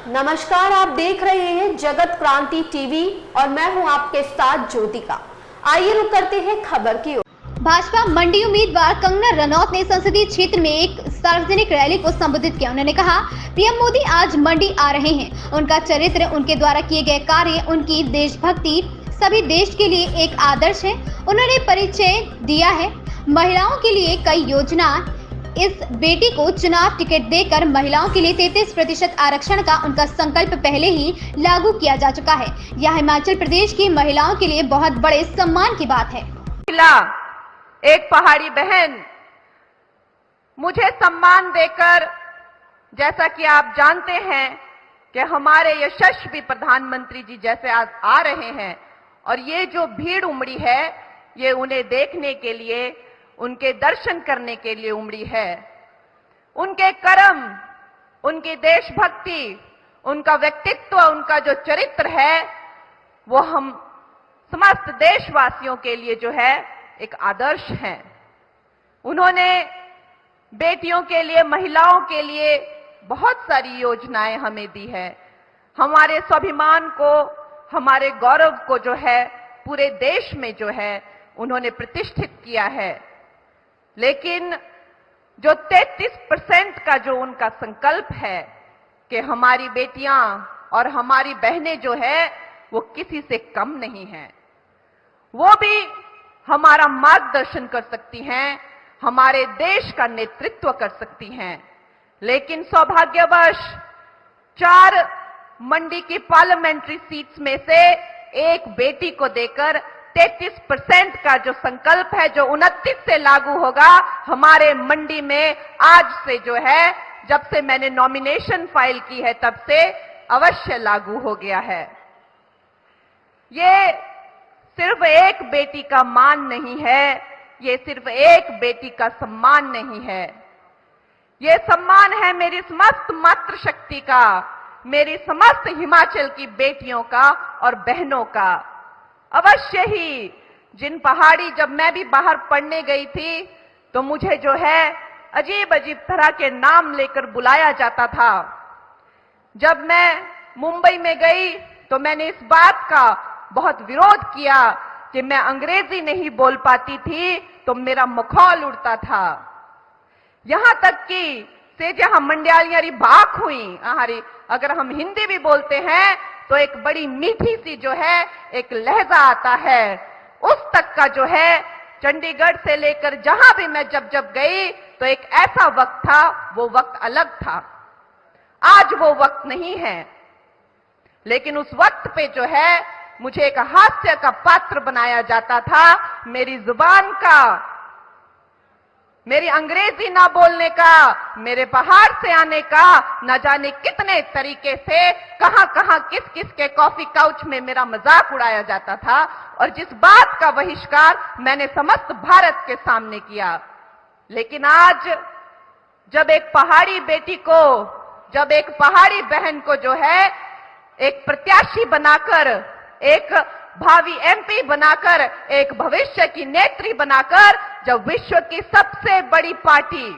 नमस्कार, आप देख रहे हैं जगत क्रांति टीवी और मैं हूं आपके साथ ज्योतिका। आइए रुक करते हैं खबर की ओर। भाजपा मंडी उम्मीदवार कंगना रनौत ने संसदीय क्षेत्र में एक सार्वजनिक रैली को संबोधित किया। उन्होंने कहा, पीएम मोदी आज मंडी आ रहे हैं। उनका चरित्र, उनके द्वारा किए गए कार्य, उनकी देशभक्ति सभी देश के लिए एक आदर्श है। उन्होंने परिचय दिया है महिलाओं के लिए कई योजना। इस बेटी को चुनाव टिकट देकर महिलाओं के लिए 33% आरक्षण का उनका संकल्प पहले ही लागू किया जा चुका है। यह हिमाचल प्रदेश की महिलाओं के लिए बहुत बड़े सम्मान की बात है। एक पहाड़ी बहन मुझे सम्मान देकर, जैसा कि आप जानते हैं कि हमारे यशस्वी प्रधानमंत्री जी जैसे आज आ रहे हैं और ये जो भीड़ उमड़ी है, ये उन्हें देखने के लिए, उनके दर्शन करने के लिए उमड़ी है। उनके कर्म, उनकी देशभक्ति, उनका व्यक्तित्व, उनका जो चरित्र है, वो हम समस्त देशवासियों के लिए जो है एक आदर्श है। उन्होंने बेटियों के लिए, महिलाओं के लिए बहुत सारी योजनाएं हमें दी है। हमारे स्वाभिमान को, हमारे गौरव को जो है पूरे देश में जो है उन्होंने प्रतिष्ठित किया है। लेकिन जो 33% का जो उनका संकल्प है कि हमारी बेटियां और हमारी बहनें जो है वो किसी से कम नहीं है, वो भी हमारा मार्गदर्शन कर सकती हैं, हमारे देश का नेतृत्व कर सकती हैं। लेकिन सौभाग्यवश 4 मंडी की पार्लियामेंट्री सीट्स में से एक बेटी को देकर 33% का जो संकल्प है, जो 29 से लागू होगा हमारे मंडी में, आज से जो है, जब से मैंने नॉमिनेशन फाइल की है तब से अवश्य लागू हो गया है। ये सिर्फ एक बेटी का मान नहीं है, ये सिर्फ एक बेटी का सम्मान नहीं है, ये सम्मान है मेरी समस्त मातृशक्ति का, मेरी समस्त हिमाचल की बेटियों का और बहनों का। अवश्य ही जिन पहाड़ी, जब मैं भी बाहर पढ़ने गई थी तो मुझे जो है अजीब अजीब तरह के नाम लेकर बुलाया जाता था। जब मैं मुंबई में गई तो मैंने इस बात का बहुत विरोध किया कि मैं अंग्रेजी नहीं बोल पाती थी तो मेरा मखौल उड़ता था। यहां तक कि से जहां मंडियालियारी बाक हुई, अगर हम हिंदी भी बोलते हैं तो एक बड़ी मीठी सी जो है एक लहजा आता है, उस तक का जो है चंडीगढ़ से लेकर जहां भी मैं जब गई तो एक ऐसा वक्त था, वो वक्त अलग था। आज वो वक्त नहीं है, लेकिन उस वक्त पे जो है मुझे एक हास्य का पात्र बनाया जाता था। मेरी जुबान का, मेरी अंग्रेजी ना बोलने का, मेरे पहाड़ से आने का, न जाने कितने तरीके से कहां कहां किस किस के कॉफी काउच में मेरा मजाक उड़ाया जाता था, और जिस बात का बहिष्कार मैंने समस्त भारत के सामने किया। लेकिन आज जब एक पहाड़ी बेटी को, जब एक पहाड़ी बहन को जो है एक प्रत्याशी बनाकर, एक भावी एमपी बनाकर, एक भविष्य की नेत्री बनाकर, जब विश्व की सबसे बड़ी पार्टी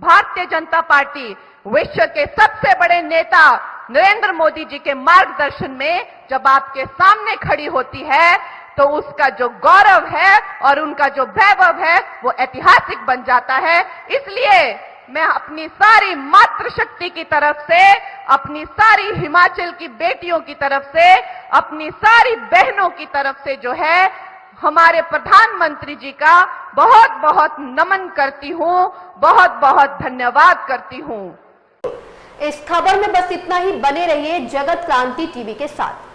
भारतीय जनता पार्टी, विश्व के सबसे बड़े नेता नरेंद्र मोदी जी के मार्गदर्शन में जब आपके सामने खड़ी होती है, तो उसका जो गौरव है और उनका जो वैभव है वो ऐतिहासिक बन जाता है। इसलिए मैं अपनी सारी मातृशक्ति की तरफ से, अपनी सारी हिमाचल की बेटियों की तरफ से, अपनी सारी बहनों की तरफ से जो है हमारे प्रधानमंत्री जी का बहुत बहुत नमन करती हूं, बहुत बहुत धन्यवाद करती हूं। इस खबर में बस इतना ही। बने रहिए जगत क्रांति टीवी के साथ।